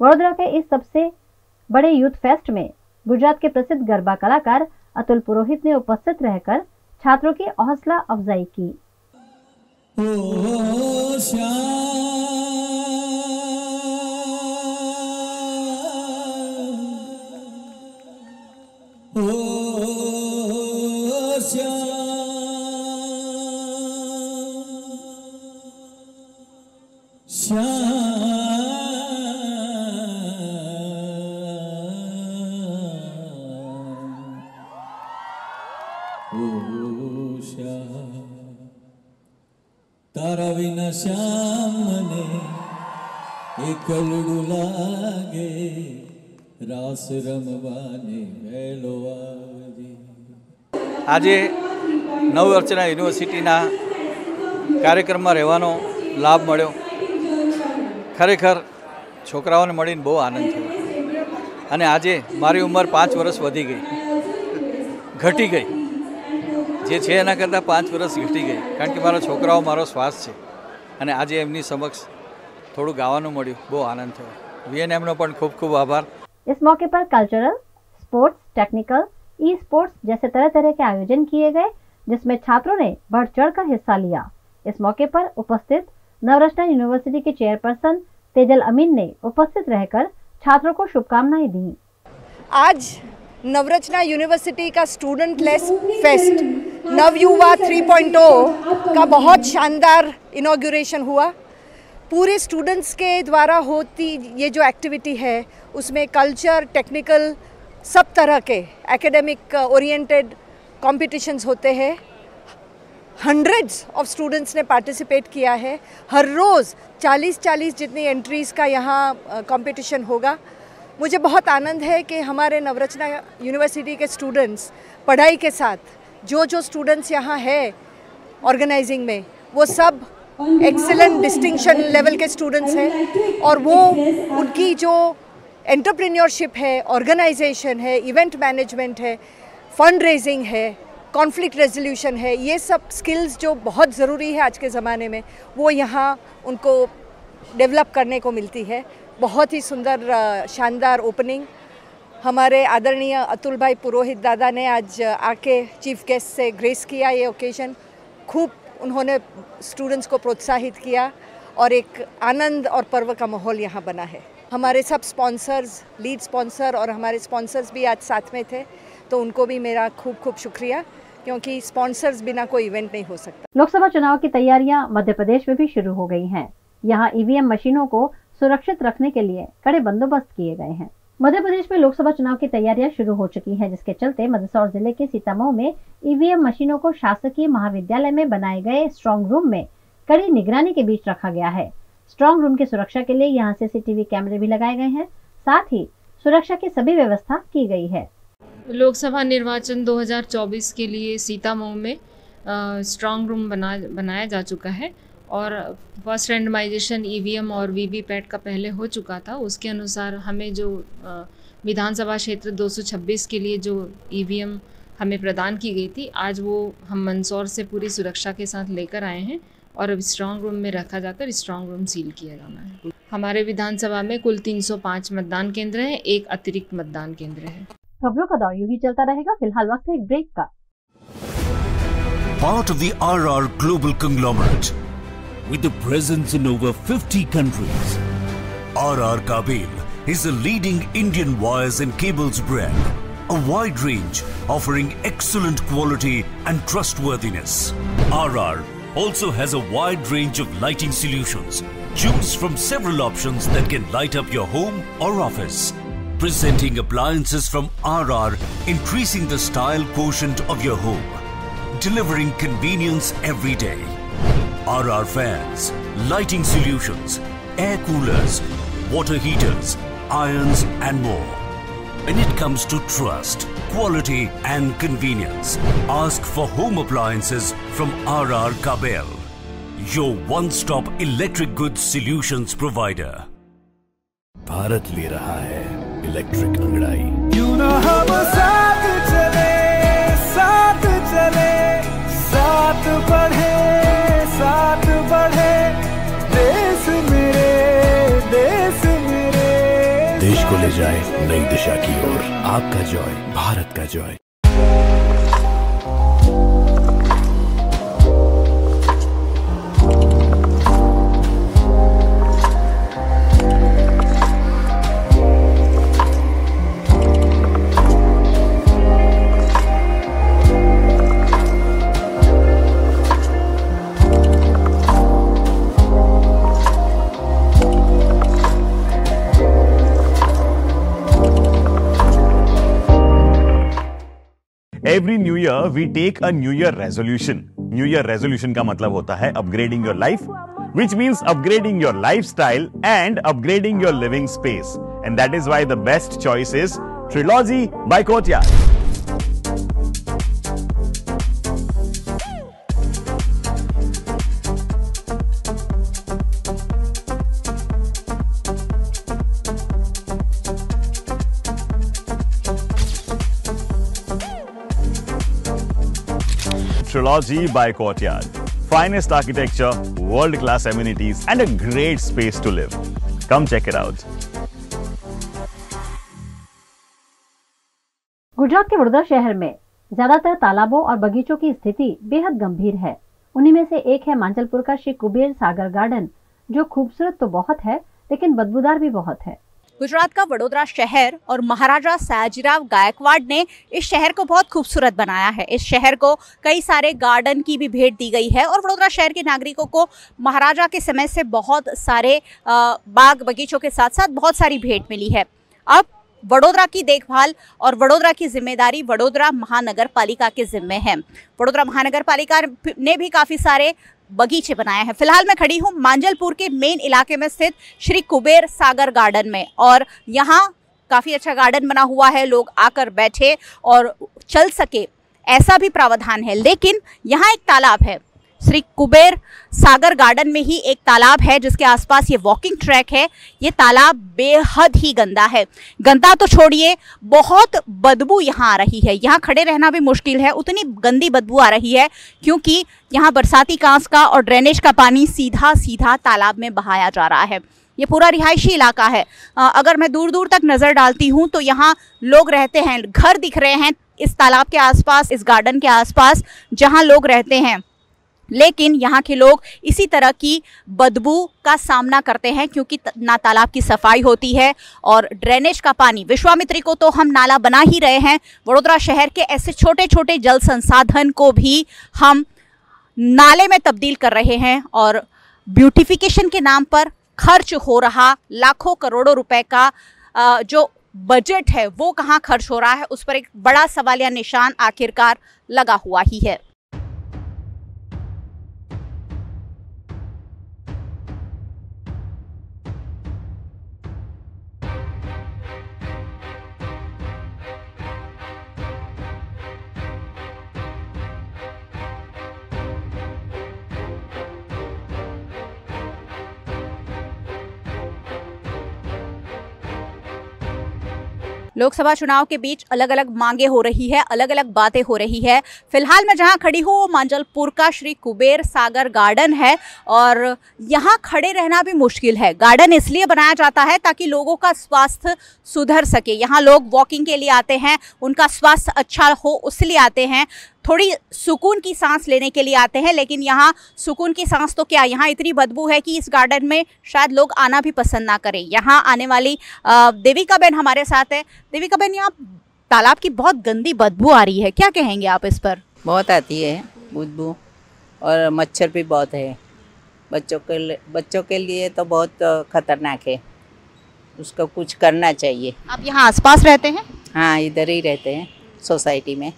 वडोदरा के इस सबसे बड़े यूथ फेस्ट में गुजरात के प्रसिद्ध गरबा कलाकार अतुल पुरोहित ने उपस्थित रहकर छात्रों की हौसला अफजाई की। तारा विना श्याम मने एकलडू लागे रास रमवाने वेलो आवरी। આજે નવરચના યુનિવર્સિટીના કાર્યક્રમમાં રહેવાનો લાભ મળ્યો। ખરેખર છોકરાઓને મળીને બહુ આનંદ થયો અને આજે મારી ઉંમર 5 વર્ષ વધી ગઈ, ઘટી ગઈ, જે છે એના કરતાં 5 વર્ષ ઘટી ગઈ, કારણ કે મારા છોકરાઓ મારો શ્વાસ છે અને આજે એમની સમક્ષ થોડું ગાવાનું મળ્યું, બહુ આનંદ થયો। વીએનએમનો પણ ખૂબ ખૂબ આભાર। इस मौके पर cultural, sports, technical, e sports जैसे तरह तरह के आयोजन किए गए, जिसमें छात्रों ने बढ़ चढ़कर हिस्सा लिया। इस मौके पर उपस्थित नवरत्ना यूनिवर्सिटी के चेयरपर्सन तेजल अमीन ने उपस्थित रहकर छात्रों को शुभकामनाएं दी। आज नवरत्ना यूनिवर्सिटी का स्टूडेंट लेस फेस्ट नवयुवा 3.0 का बहुत शानदार इनॉग्रेशन हुआ। पूरे स्टूडेंट्स के द्वारा होती ये जो एक्टिविटी है उसमें कल्चर, टेक्निकल, सब तरह के एकेडमिक ओरिएंटेड कॉम्पिटिशन्स होते हैं। हंड्रेड्स ऑफ स्टूडेंट्स ने पार्टिसिपेट किया है। हर रोज़ 40-40 जितनी एंट्रीज़ का यहाँ कंपटीशन होगा। मुझे बहुत आनंद है कि हमारे नवरत्ना यूनिवर्सिटी के स्टूडेंट्स पढ़ाई के साथ जो स्टूडेंट्स यहाँ है ऑर्गेनाइजिंग में, वो सब एक्सीलेंट डिस्टिंक्शन लेवल के स्टूडेंट्स हैं और वो उनकी जो एंटरप्रेन्योरशिप है, ऑर्गेनाइजेशन है, इवेंट मैनेजमेंट है, फंड रेजिंग है, कॉन्फ्लिक्ट रेजोल्यूशन है, ये सब स्किल्स जो बहुत ज़रूरी है आज के ज़माने में, वो यहाँ उनको डेवलप करने को मिलती है। बहुत ही सुंदर शानदार ओपनिंग हमारे आदरणीय अतुल भाई पुरोहित दादा ने आज आके चीफ गेस्ट से ग्रेस किया। ये ओकेजन खूब उन्होंने स्टूडेंट्स को प्रोत्साहित किया और एक आनंद और पर्व का माहौल यहाँ बना है। हमारे सब स्पॉन्सर्स, लीड स्पॉन्सर और हमारे स्पॉन्सर्स भी आज साथ में थे, तो उनको भी मेरा खूब खूब शुक्रिया, क्योंकि स्पॉन्सर्स बिना कोई इवेंट नहीं हो सकता। लोकसभा चुनाव की तैयारियां मध्य प्रदेश में भी शुरू हो गई हैं। यहाँ ईवीएम मशीनों को सुरक्षित रखने के लिए कड़े बंदोबस्त किए गए हैं। मध्य प्रदेश में लोकसभा चुनाव की तैयारियां शुरू हो चुकी हैं, जिसके चलते मंदसौर जिले के सीतामऊ में ईवीएम मशीनों को शासकीय महाविद्यालय में बनाए गए स्ट्रांग रूम में कड़ी निगरानी के बीच रखा गया है। स्ट्रांग रूम की सुरक्षा के लिए यहाँ सीसीटीवी कैमरे भी लगाए गए हैं, साथ ही सुरक्षा की सभी व्यवस्था की गई है। लोकसभा निर्वाचन 2024 के लिए सीतामऊ में स्ट्रांग रूम बनाया जा चुका है और फर्स्ट रैंडमाइजेशन ईवीएम और वीवीपैट का पहले हो चुका था। उसके अनुसार हमें जो विधानसभा क्षेत्र 226 के लिए जो ईवीएम हमें प्रदान की गई थी, आज वो हम मंदसौर से पूरी सुरक्षा के साथ लेकर आए हैं और अब स्ट्रांग रूम में रखा जाकर स्ट्रांग रूम सील किया जाना है। हमारे विधानसभा में कुल 305 मतदान केंद्र हैं, एक अतिरिक्त मतदान केंद्र है। खबरों का दौर यूं ही चलता रहेगा। फिलहाल वक्त है एक ब्रेक का। Part of the RR Global Conglomerate, with a presence in over 50 countries, RR Kabel is a leading Indian wires and cables brand, a wide range offering excellent quality and trustworthiness. RR also has a wide range of lighting solutions. Choose from several options that can light up your home or office. Presenting appliances from RR, increasing the style quotient of your home. Delivering convenience every day. RR fans, lighting solutions, air coolers, water heaters, irons and more. When it comes to trust, quality and convenience, ask for home appliances from RR Kabel, your one-stop electric goods solutions provider. Bharat ले रहा है electric अंगड़ाई। क्यों ना हम साथ चले, साथ चले, साथ बढ़े, साथ बढ़े, देश मेरे, देश मेरे। देश को ले जाए नई दिशा की ओर, आपका जॉय, भारत का Joy. Every New Year we take a New Year resolution. New Year resolution का मतलब होता है upgrading your life, which means upgrading your lifestyle and upgrading your living space. And that is why the best choice is Trilogy by Courtyard. Trilogy by Courtyard. Finest architecture, world-class amenities and a great space to live. Come check it out. Gujarat के वडोदरा शहर में ज्यादातर तालाबों और बगीचों की स्थिति बेहद गंभीर है। उन्हीं में से एक है मांजलपुर का श्री कुबेर सागर गार्डन, जो खूबसूरत तो बहुत है लेकिन बदबूदार भी बहुत है। गुजरात का वडोदरा शहर और महाराजा सयाजीराव गायकवाड़ ने इस शहर को बहुत खूबसूरत बनाया है। इस शहर को कई सारे गार्डन की भी भेंट दी गई है और वडोदरा शहर के नागरिकों को महाराजा के समय से बहुत सारे बाग बगीचों के साथ साथ बहुत सारी भेंट मिली है। अब वडोदरा की देखभाल और वडोदरा की जिम्मेदारी वडोदरा महानगर पालिका के जिम्मे है। वडोदरा महानगर पालिका ने भी काफ़ी सारे बगीचे बनाए हैं। फिलहाल मैं खड़ी हूँ मांजलपुर के मेन इलाके में स्थित श्री कुबेर सागर गार्डन में और यहाँ काफ़ी अच्छा गार्डन बना हुआ है। लोग आकर बैठे और चल सके ऐसा भी प्रावधान है। लेकिन यहाँ एक तालाब है। श्री कुबेर सागर गार्डन में ही एक तालाब है जिसके आसपास ये वॉकिंग ट्रैक है। ये तालाब बेहद ही गंदा है। गंदा तो छोड़िए, बहुत बदबू यहाँ आ रही है। यहाँ खड़े रहना भी मुश्किल है, उतनी गंदी बदबू आ रही है क्योंकि यहाँ बरसाती कांस का और ड्रेनेज का पानी सीधा सीधा तालाब में बहाया जा रहा है। ये पूरा रिहायशी इलाका है। अगर मैं दूर दूर तक नज़र डालती हूँ तो यहाँ लोग रहते हैं, घर दिख रहे हैं इस तालाब के आसपास, इस गार्डन के आसपास जहाँ लोग रहते हैं। लेकिन यहाँ के लोग इसी तरह की बदबू का सामना करते हैं क्योंकि ना तालाब की सफाई होती है और ड्रेनेज का पानी, विश्वामित्री को तो हम नाला बना ही रहे हैं, वडोदरा शहर के ऐसे छोटे छोटे जल संसाधन को भी हम नाले में तब्दील कर रहे हैं और ब्यूटिफिकेशन के नाम पर खर्च हो रहा लाखों करोड़ों रुपए का जो बजट है वो कहाँ खर्च हो रहा है, उस पर एक बड़ा सवालिया निशान आखिरकार लगा हुआ ही है। लोकसभा चुनाव के बीच अलग अलग मांगे हो रही है, अलग अलग बातें हो रही है। फिलहाल मैं जहां खड़ी हूँ वो मांजलपुर का श्री कुबेर सागर गार्डन है और यहां खड़े रहना भी मुश्किल है। गार्डन इसलिए बनाया जाता है ताकि लोगों का स्वास्थ्य सुधर सके। यहाँ लोग वॉकिंग के लिए आते हैं, उनका स्वास्थ्य अच्छा हो उसलिए आते हैं, थोड़ी सुकून की सांस लेने के लिए आते हैं। लेकिन यहाँ सुकून की सांस तो क्या, यहाँ इतनी बदबू है कि इस गार्डन में शायद लोग आना भी पसंद ना करें। यहाँ आने वाली देविका बहन हमारे साथ है। देविका बहन, यहाँ तालाब की बहुत गंदी बदबू आ रही है, क्या कहेंगे आप इस पर? बहुत आती है बदबू और मच्छर भी बहुत है। बच्चों के लिए तो बहुत खतरनाक है, उसको कुछ करना चाहिए। आप यहाँ आसपास रहते हैं? हाँ, इधर ही रहते हैं सोसाइटी में।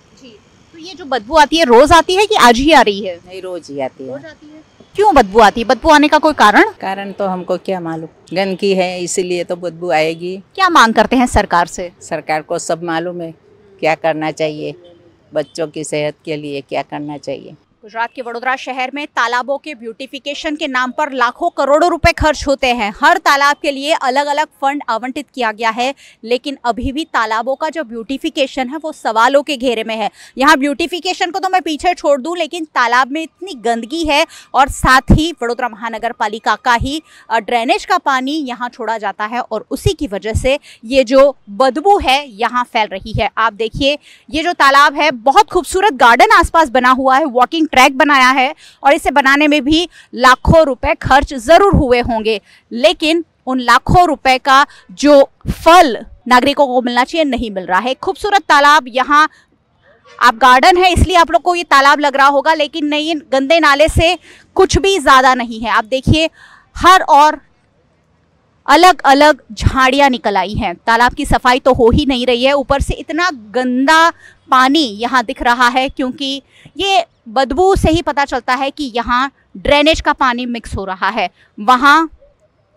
तो ये जो बदबू आती है रोज आती है कि आज ही आ रही है? नहीं, रोज ही आती है। रोज आती है। क्यों बदबू आती है? बदबू आने का कोई कारण तो हमको क्या मालूम, गंदगी है इसीलिए तो बदबू आएगी। क्या मांग करते हैं सरकार से? सरकार को सब मालूम है क्या करना चाहिए, बच्चों की सेहत के लिए क्या करना चाहिए। गुजरात के वडोदरा शहर में तालाबों के ब्यूटिफिकेशन के नाम पर लाखों करोड़ों रुपए खर्च होते हैं। हर तालाब के लिए अलग अलग फंड आवंटित किया गया है, लेकिन अभी भी तालाबों का जो ब्यूटिफिकेशन है वो सवालों के घेरे में है। यहाँ ब्यूटिफिकेशन को तो मैं पीछे छोड़ दूं, लेकिन तालाब में इतनी गंदगी है और साथ ही वडोदरा महानगर पालिका का ही ड्रेनेज का पानी यहाँ छोड़ा जाता है और उसी की वजह से ये जो बदबू है यहाँ फैल रही है। आप देखिए, ये जो तालाब है, बहुत खूबसूरत गार्डन आसपास बना हुआ है, वॉकिंग ट्रैक बनाया है और इसे बनाने में भी लाखों रुपए खर्च जरूर हुए होंगे, लेकिन उन लाखों रुपए का जो फल नागरिकों को मिलना चाहिए नहीं मिल रहा है। खूबसूरत तालाब, यहाँ आप गार्डन है इसलिए आप लोग को ये तालाब लग रहा होगा, लेकिन नहीं, गंदे नाले से कुछ भी ज्यादा नहीं है। आप देखिए, हर और अलग अलग झाड़ियां निकल आई हैं। तालाब की सफाई तो हो ही नहीं रही है, ऊपर से इतना गंदा पानी यहाँ दिख रहा है, क्योंकि ये बदबू से ही पता चलता है कि यहाँ ड्रेनेज का पानी मिक्स हो रहा है। वहाँ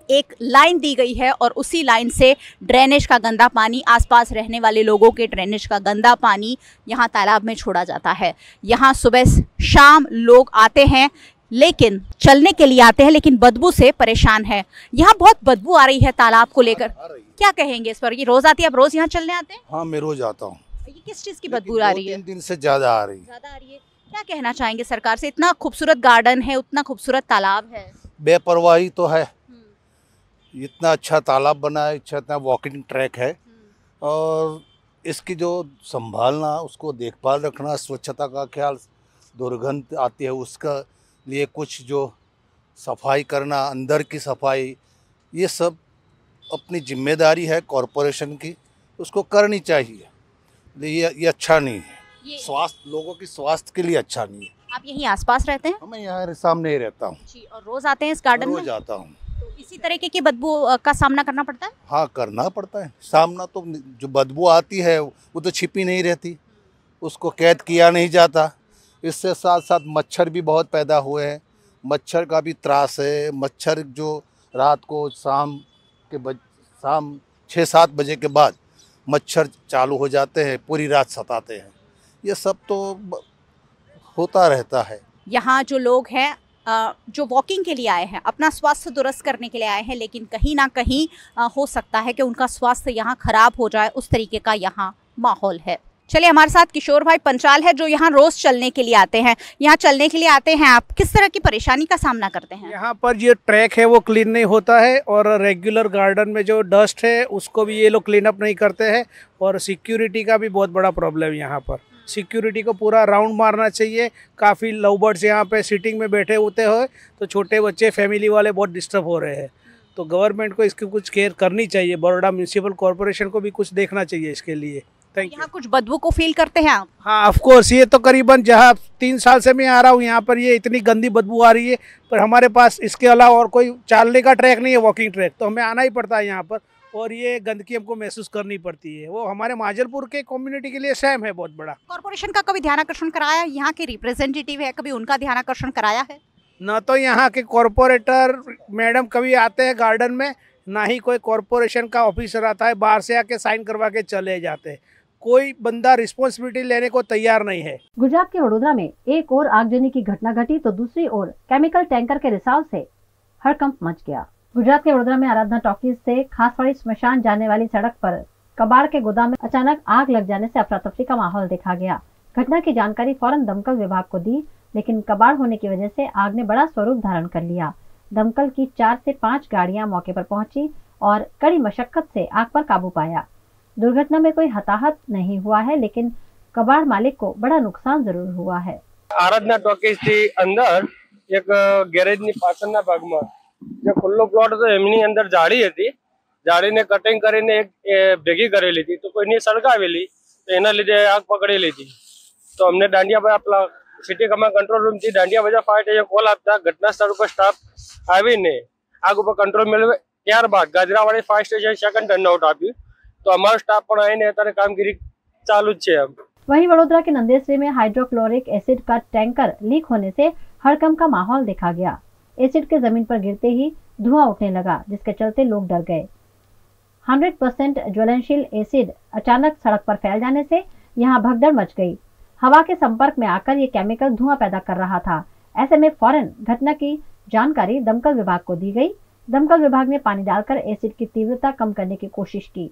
एक लाइन दी गई है और उसी लाइन से ड्रेनेज का गंदा पानी, आसपास रहने वाले लोगों के ड्रेनेज का गंदा पानी यहाँ तालाब में छोड़ा जाता है। यहाँ सुबह शाम लोग आते हैं, लेकिन चलने के लिए आते हैं, लेकिन बदबू से परेशान है। यहाँ बहुत बदबू आ रही है तालाब को लेकर, क्या कहेंगे इस पर? ये रोज आती है, आप रोज यहाँ चलने आते हैं? हाँ, मैं रोज आता हूँ। ये किस चीज की बदबू आ रही है? 2-3 दिन से ज्यादा आ रही है। क्या कहना चाहेंगे सरकार से? इतना खूबसूरत गार्डन है, उतना खूबसूरत तालाब है, बेपरवाही तो है। इतना अच्छा तालाब बना है, इतना वॉकिंग ट्रैक है, और इसकी जो संभालना, उसको देखभाल रखना, स्वच्छता का ख्याल, दुर्गंध आती है उसका लिए कुछ जो सफाई करना, अंदर की सफाई, ये सब अपनी जिम्मेदारी है कॉरपोरेशन की, उसको करनी चाहिए। ये अच्छा नहीं है, स्वास्थ्य, लोगों की स्वास्थ्य के लिए अच्छा नहीं है। आप यहीं आसपास रहते हैं? मैं यहाँ सामने ही रहता हूँ जी। और रोज आते हैं इस गार्डन में? रोज आता हूँ। तो इसी तरीके की बदबू का सामना करना पड़ता है? हाँ, करना पड़ता है सामना। तो जो बदबू आती है वो तो छिपी नहीं रहती, उसको कैद किया नहीं जाता। इससे साथ साथ मच्छर भी बहुत पैदा हुए हैं, मच्छर का भी त्रास है। मच्छर जो रात को शाम 6-7 बजे के बाद मच्छर चालू हो जाते हैं, पूरी रात सताते हैं। ये सब तो होता रहता है। यहाँ जो लोग हैं, जो वॉकिंग के लिए आए हैं, अपना स्वास्थ्य दुरुस्त करने के लिए आए हैं, लेकिन कहीं ना कहीं हो सकता है कि उनका स्वास्थ्य यहाँ खराब हो जाए, उस तरीके का यहाँ माहौल है। चलिए, हमारे साथ किशोर भाई पंचाल है, जो यहाँ रोज चलने के लिए आते हैं। यहाँ चलने के लिए आते हैं, आप किस तरह की परेशानी का सामना करते हैं? यहाँ पर ये ट्रैक है वो क्लीन नहीं होता है, और रेगुलर गार्डन में जो डस्ट है उसको भी ये लोग क्लीन अप नहीं करते हैं, और सिक्योरिटी का भी बहुत बड़ा प्रॉब्लम यहाँ पर। सिक्योरिटी को पूरा राउंड मारना चाहिए। काफ़ी लव बर्ड्स यहाँ पे सीटिंग में बैठे होते हैं, तो छोटे बच्चे, फैमिली वाले बहुत डिस्टर्ब हो रहे हैं। तो गवर्नमेंट को इसकी कुछ केयर करनी चाहिए, बड़ौदा म्यूनसिपल कॉरपोरेशन को भी कुछ देखना चाहिए इसके लिए। यहाँ कुछ बदबू को फील करते हैं आप? हाँ, ऑफ कोर्स। ये तो करीबन जहाँ 3 साल से मैं आ रहा हूँ, यहाँ पर ये इतनी गंदी बदबू आ रही है, पर हमारे पास इसके अलावा और कोई चलने का ट्रैक नहीं है, वॉकिंग ट्रैक, तो हमें आना ही पड़ता है यहाँ पर, और ये गंदगी हमको महसूस करनी पड़ती है। वो हमारे माजलपुर के कम्युनिटी के लिए सेम है बहुत बड़ा। कॉर्पोरेशन का कभी ध्यान आकर्षण कराया? यहाँ के रिप्रेजेंटेटिव है, कभी उनका ध्यान आकर्षण कराया है? ना तो यहाँ के कॉरपोरेटर मैडम कभी आते हैं गार्डन में, ना ही कोई कॉरपोरेशन का ऑफिसर आता है, बाहर से आके साइन करवा के चले जाते हैं। कोई बंदा रिस्पॉन्सिबिलिटी लेने को तैयार नहीं है। गुजरात के वडोदरा में एक और आगजनी की घटना घटी, तो दूसरी ओर केमिकल टैंकर के रिसाव से हड़कंप मच गया। गुजरात के वडोदरा में आराधना टॉकीज से खासवाड़ी स्मशान जाने वाली सड़क पर कबाड़ के गोदाम में अचानक आग लग जाने से अफरा तफरी का माहौल देखा गया। घटना की जानकारी फौरन दमकल विभाग को दी, लेकिन कबाड़ होने की वजह से आग ने बड़ा स्वरूप धारण कर लिया। दमकल की 4 से 5 गाड़ियां मौके पर पहुंची और कड़ी मशक्कत से आग पर काबू पाया। दुर्घटना में कोई हताहत नहीं हुआ है, लेकिन कबाड़ मालिक को बड़ा नुकसान जरूर हुआ है। आराधना टॉकीज थी अंदर एक गैरेज ની પાછળના ભાગમાં જે ખુલ્લો પ્લોટ હતો એમની અંદર જાળી હતી, જાળીને કટિંગ કરીને એક ભેગી કરેલી હતી, તો કોઈની સળગાવેલી, તો એના લીધે આગ પકડેલી હતી। તો અમને દાંડિયા આપલા સિટી કમાન્ડ કંટ્રોલ રૂમ થી દાંડિયા બજાર ફાયર સ્ટેશન કોલ આપતા ઘટના સ્થળ ઉપર સ્ટાફ આવીને આગ ઉપર કંટ્રોલ મેળવે। ત્યારબાદ Gajrawadi fire station second turnout આપ્યું, तो हमारा स्टाफ पर आए ने कामगिरी चालू है। वहीं वडोदरा के नंदेसरी में हाइड्रोक्लोरिक एसिड का टैंकर लीक होने से हड़कंप का माहौल देखा गया। एसिड के जमीन पर गिरते ही धुआं उठने लगा, जिसके चलते लोग डर गए। 100% ज्वलनशील एसिड अचानक सड़क पर फैल जाने से यहाँ भगदड़ मच गई। हवा के संपर्क में आकर ये केमिकल धुआं पैदा कर रहा था। ऐसे में फौरन घटना की जानकारी दमकल विभाग को दी गई। दमकल विभाग ने पानी डालकर एसिड की तीव्रता कम करने की कोशिश की।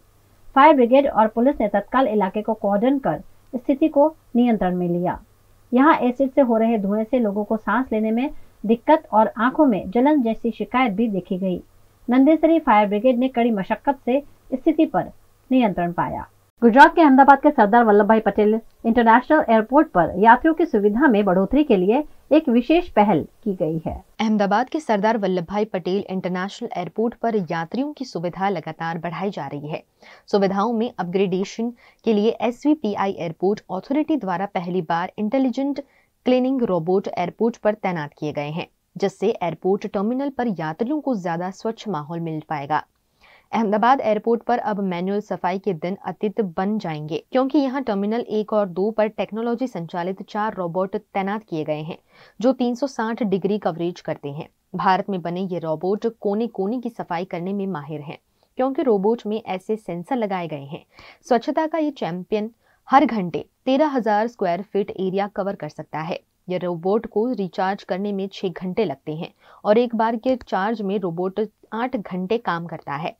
फायर ब्रिगेड और पुलिस ने तत्काल इलाके को कॉर्डन कर स्थिति को नियंत्रण में लिया। यहाँ एसिड से हो रहे धुएं से लोगों को सांस लेने में दिक्कत और आंखों में जलन जैसी शिकायत भी देखी गई। नंदेसरी फायर ब्रिगेड ने कड़ी मशक्कत से स्थिति पर नियंत्रण पाया। गुजरात के अहमदाबाद के सरदार वल्लभभाई पटेल इंटरनेशनल एयरपोर्ट पर यात्रियों की सुविधा में बढ़ोतरी के लिए एक विशेष पहल की गई है। अहमदाबाद के सरदार वल्लभभाई पटेल इंटरनेशनल एयरपोर्ट पर यात्रियों की सुविधा लगातार बढ़ाई जा रही है। सुविधाओं में अपग्रेडेशन के लिए SVPI एयरपोर्ट अथॉरिटी द्वारा पहली बार इंटेलिजेंट क्लीनिंग रोबोट एयरपोर्ट पर तैनात किए गए हैं, जिससे एयरपोर्ट टर्मिनल पर यात्रियों को ज्यादा स्वच्छ माहौल मिल पाएगा। अहमदाबाद एयरपोर्ट पर अब मैनुअल सफाई के दिन अतीत बन जाएंगे, क्योंकि यहां टर्मिनल 1 और 2 पर टेक्नोलॉजी संचालित 4 रोबोट तैनात किए गए हैं, जो 360 डिग्री कवरेज करते हैं। भारत में बने ये रोबोट कोने कोने की सफाई करने में माहिर हैं, क्योंकि रोबोट में ऐसे सेंसर लगाए गए हैं। स्वच्छता का ये चैंपियन हर घंटे 13,000 स्क्वायर फीट एरिया कवर कर सकता है। ये रोबोट को रिचार्ज करने में 6 घंटे लगते हैं और एक बार के चार्ज में रोबोट 8 घंटे काम करता है।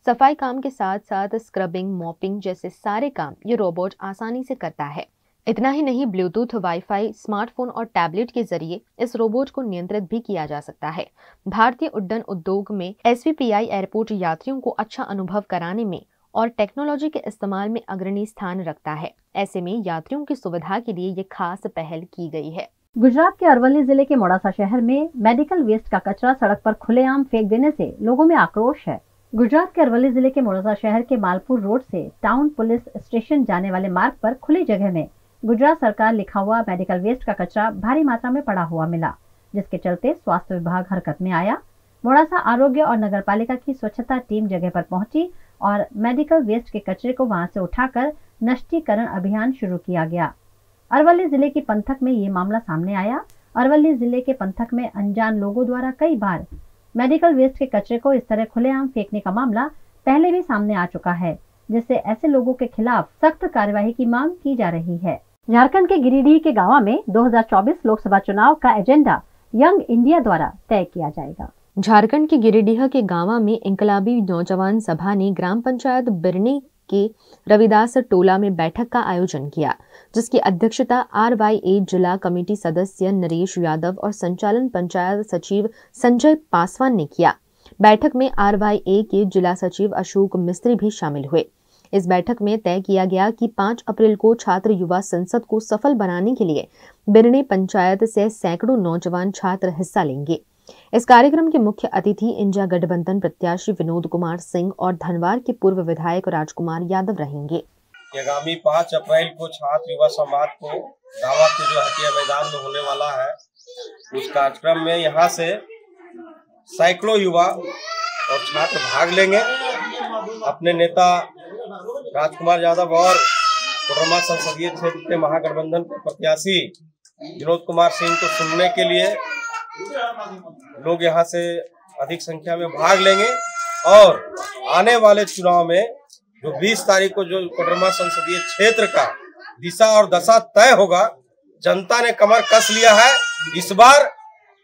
सफाई काम के साथ साथ स्क्रबिंग, मॉपिंग जैसे सारे काम ये रोबोट आसानी से करता है। इतना ही नहीं, ब्लूटूथ, वाईफाई, स्मार्टफोन और टैबलेट के जरिए इस रोबोट को नियंत्रित भी किया जा सकता है। भारतीय उड्डयन उद्योग में SVPI एयरपोर्ट यात्रियों को अच्छा अनुभव कराने में और टेक्नोलॉजी के इस्तेमाल में अग्रणी स्थान रखता है। ऐसे में यात्रियों की सुविधा के लिए ये खास पहल की गई है। गुजरात के अरवली जिले के मोड़ासा शहर में मेडिकल वेस्ट का कचरा सड़क पर खुलेआम फेंक देने से लोगों में आक्रोश है। गुजरात के अरवली जिले के मोड़ासा शहर के मालपुर रोड से टाउन पुलिस स्टेशन जाने वाले मार्ग पर खुली जगह में गुजरात सरकार लिखा हुआ मेडिकल वेस्ट का कचरा भारी मात्रा में पड़ा हुआ मिला, जिसके चलते स्वास्थ्य विभाग हरकत में आया। मोड़ासा आरोग्य और नगरपालिका की स्वच्छता टीम जगह पर पहुंची और मेडिकल वेस्ट के कचरे को वहां से उठाकर नष्टीकरण अभियान शुरू किया गया। अरवली जिले की पंथक में ये मामला सामने आया। अरवली जिले के पंथक में अनजान लोगों द्वारा कई बार मेडिकल वेस्ट के कचरे को इस तरह खुलेआम फेंकने का मामला पहले भी सामने आ चुका है, जिससे ऐसे लोगों के खिलाफ सख्त कार्यवाही की मांग की जा रही है। झारखंड के गिरिडीह के गांव में 2024 लोकसभा चुनाव का एजेंडा यंग इंडिया द्वारा तय किया जाएगा। झारखंड के गिरिडीह के गांव में इंकलाबी नौजवान सभा ने ग्राम पंचायत बिरनी के रविदास टोला में बैठक का आयोजन किया, जिसकी अध्यक्षता RYA जिला कमेटी सदस्य नरेश यादव और संचालन पंचायत सचिव संजय पासवान ने किया। बैठक में RYA के जिला सचिव अशोक मिस्त्री भी शामिल हुए। इस बैठक में तय किया गया कि 5 अप्रैल को छात्र युवा संसद को सफल बनाने के लिए बिरनी पंचायत से सैकड़ों नौजवान छात्र हिस्सा लेंगे। इस कार्यक्रम के मुख्य अतिथि इंडिया गठबंधन प्रत्याशी विनोद कुमार सिंह और धनवार के पूर्व विधायक राजकुमार यादव रहेंगे। आगामी 5 अप्रैल को छात्र युवा समाज को दावा के जो हटिया मैदान में होने वाला है, उस कार्यक्रम में यहाँ से सैकड़ों युवा और छात्र भाग लेंगे। अपने नेता राजकुमार यादव और कोडरमा संसदीय क्षेत्र के महागठबंधन के प्रत्याशी विनोद कुमार सिंह को सुनने के लिए लोग यहाँ से अधिक संख्या में भाग लेंगे और आने वाले चुनाव में जो 20 तारीख को जो कोडरमा संसदीय क्षेत्र का दिशा और दशा तय होगा, जनता ने कमर कस लिया है। इस बार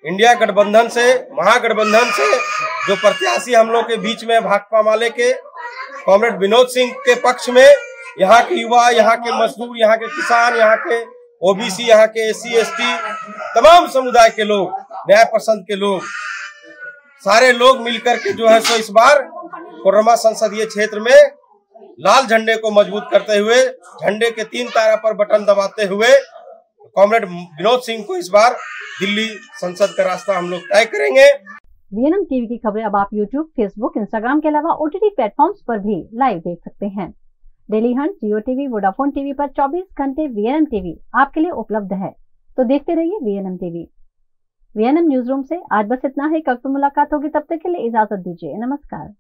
इंडिया गठबंधन से, महागठबंधन से जो प्रत्याशी हम लोग के बीच में भाकपा माले के कॉमरेड विनोद सिंह के पक्ष में यहाँ के युवा, यहाँ के मजदूर, यहाँ के किसान, यहाँ के OBC, यहाँ के SC ST तमाम समुदाय के लोग, न्याय पसंद के लोग, सारे लोग मिलकर के जो है सो इस बार कोडरमा संसदीय क्षेत्र में लाल झंडे को मजबूत करते हुए, झंडे के 3 तारा पर बटन दबाते हुए कॉमरेड विनोद सिंह को इस बार दिल्ली संसद का रास्ता हम लोग तय करेंगे। VNM टीवी की खबरें अब आप YouTube, Facebook, Instagram के अलावा OTT प्लेटफॉर्म्स पर भी लाइव देख सकते हैं। डेली हंट, जियो टीवी, वोडाफोन टीवी पर 24 घंटे VNM टीवी आपके लिए उपलब्ध है, तो देखते रहिए VNM TV. VNM news room से आज बस इतना ही। कल फिर मुलाकात होगी, तब तक के लिए इजाजत दीजिए। नमस्कार।